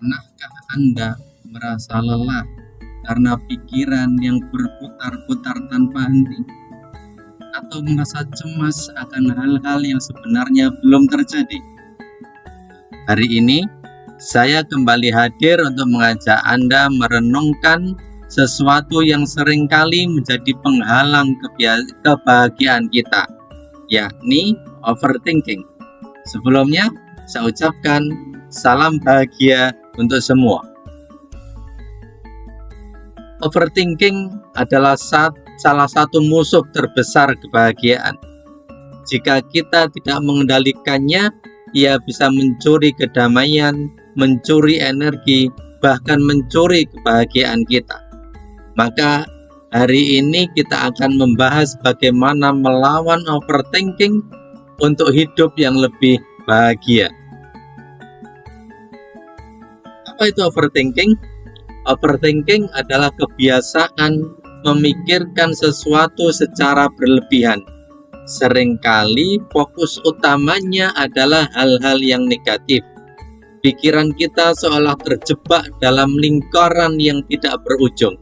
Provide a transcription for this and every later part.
Pernahkah Anda merasa lelah karena pikiran yang berputar-putar tanpa henti? Atau merasa cemas akan hal-hal yang sebenarnya belum terjadi? Hari ini, saya kembali hadir untuk mengajak Anda merenungkan sesuatu yang seringkali menjadi penghalang kebahagiaan kita, yakni overthinking. Sebelumnya, saya ucapkan salam bahagia untuk semua. Overthinking adalah salah satu musuh terbesar kebahagiaan. Jika kita tidak mengendalikannya, ia bisa mencuri kedamaian, mencuri energi, bahkan mencuri kebahagiaan kita. Maka hari ini kita akan membahas bagaimana melawan overthinking untuk hidup yang lebih bahagia. Apa itu overthinking? Overthinking adalah kebiasaan memikirkan sesuatu secara berlebihan. Seringkali fokus utamanya adalah hal-hal yang negatif. Pikiran kita seolah terjebak dalam lingkaran yang tidak berujung.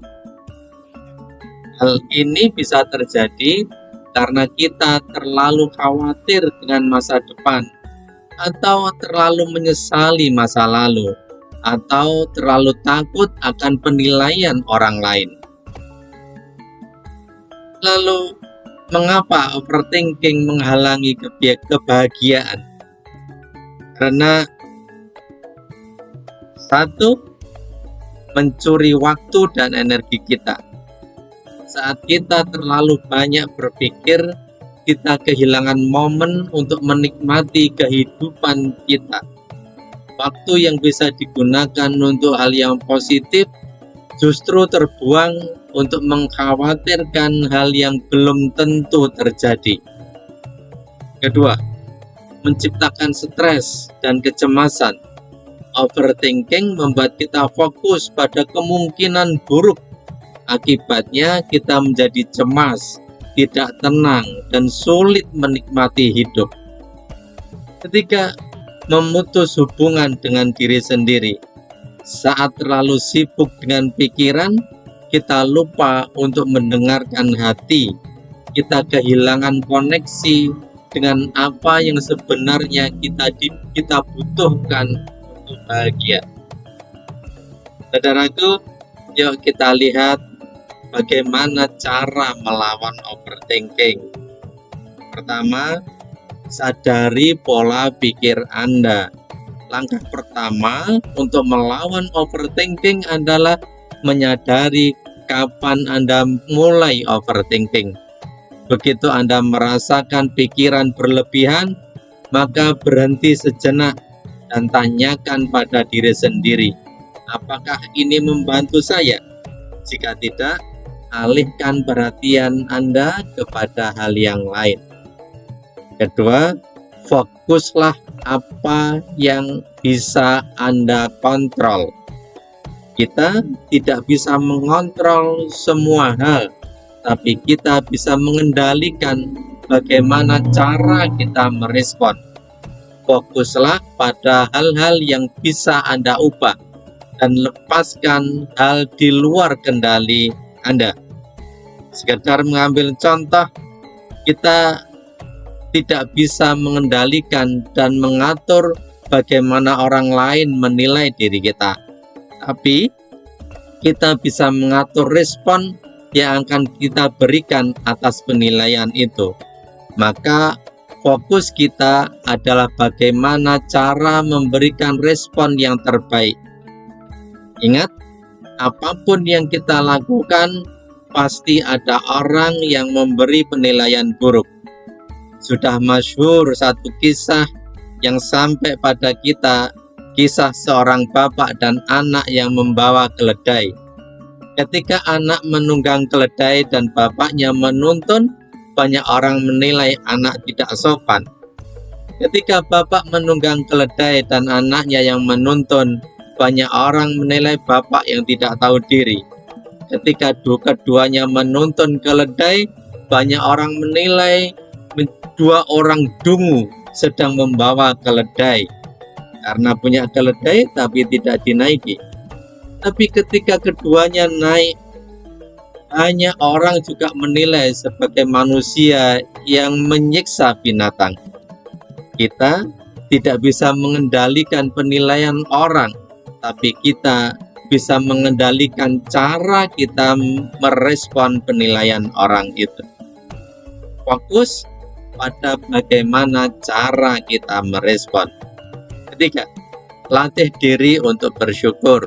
Hal ini bisa terjadi karena kita terlalu khawatir dengan masa depan, atau terlalu menyesali masa lalu, atau terlalu takut akan penilaian orang lain. Lalu, mengapa overthinking menghalangi kebahagiaan? Karena satu, mencuri waktu dan energi kita. Saat kita terlalu banyak berpikir, kita kehilangan momen untuk menikmati kehidupan kita. Waktu yang bisa digunakan untuk hal yang positif justru terbuang untuk mengkhawatirkan hal yang belum tentu terjadi. Kedua, menciptakan stres dan kecemasan. Overthinking membuat kita fokus pada kemungkinan buruk. Akibatnya kita menjadi cemas, tidak tenang, dan sulit menikmati hidup. Ketiga, memutus hubungan dengan diri sendiri. Saat terlalu sibuk dengan pikiran, kita lupa untuk mendengarkan hati. Kita kehilangan koneksi dengan apa yang sebenarnya kita butuhkan untuk bahagia. Saudaraku, yuk kita lihat bagaimana cara melawan overthinking. Pertama, sadari pola pikir Anda. Langkah pertama untuk melawan overthinking adalah menyadari kapan Anda mulai overthinking. Begitu Anda merasakan pikiran berlebihan, maka berhenti sejenak dan tanyakan pada diri sendiri, apakah ini membantu saya? Jika tidak, alihkan perhatian Anda kepada hal yang lain. Kedua, fokuslah apa yang bisa Anda kontrol. Kita tidak bisa mengontrol semua hal, tapi kita bisa mengendalikan bagaimana cara kita merespon. Fokuslah pada hal-hal yang bisa Anda ubah dan lepaskan hal di luar kendali Anda. Sekedar mengambil contoh, kita tidak bisa mengendalikan dan mengatur bagaimana orang lain menilai diri kita. Tapi kita bisa mengatur respon yang akan kita berikan atas penilaian itu. Maka fokus kita adalah bagaimana cara memberikan respon yang terbaik. Ingat, apapun yang kita lakukan, pasti ada orang yang memberi penilaian buruk. Sudah masyhur satu kisah yang sampai pada kita, kisah seorang bapak dan anak yang membawa keledai. Ketika anak menunggang keledai dan bapaknya menuntun, banyak orang menilai anak tidak sopan. Ketika bapak menunggang keledai dan anaknya yang menuntun, banyak orang menilai bapak yang tidak tahu diri. Ketika keduanya menuntun keledai, banyak orang menilai dua orang dungu sedang membawa keledai. karena punya keledai tapi tidak dinaiki. Tapi ketika keduanya naik, banyak orang juga menilai sebagai manusia yang menyiksa binatang. Kita tidak bisa mengendalikan penilaian orang, tapi kita bisa mengendalikan cara kita merespon penilaian orang itu. Fokus pada bagaimana cara kita merespon. Ketiga, latih diri untuk bersyukur.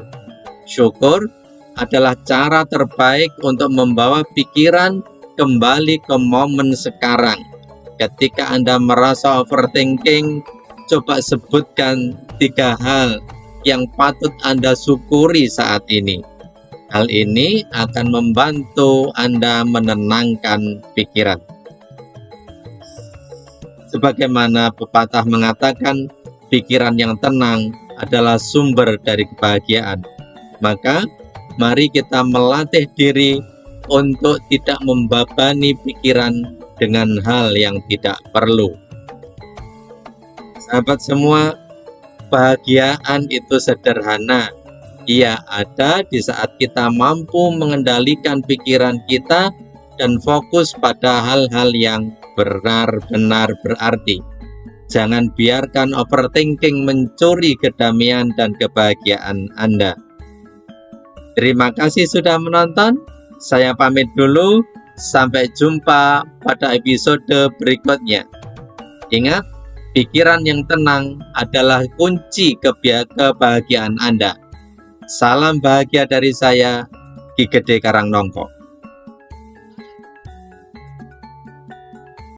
Syukur adalah cara terbaik untuk membawa pikiran kembali ke momen sekarang. Ketika Anda merasa overthinking, coba sebutkan 3 hal yang patut Anda syukuri saat ini. Hal ini akan membantu Anda menenangkan pikiran. Sebagaimana pepatah mengatakan, pikiran yang tenang adalah sumber dari kebahagiaan. Maka, mari kita melatih diri untuk tidak membebani pikiran dengan hal yang tidak perlu. Sahabat semua, kebahagiaan itu sederhana. Ia ada di saat kita mampu mengendalikan pikiran kita dan fokus pada hal-hal yang benar-benar berarti. Jangan biarkan overthinking mencuri kedamaian dan kebahagiaan Anda. Terima kasih sudah menonton. Saya pamit dulu. Sampai jumpa pada episode berikutnya. Ingat, pikiran yang tenang adalah kunci kebahagiaan Anda. Salam bahagia dari saya, Ki Gede Karangnongko.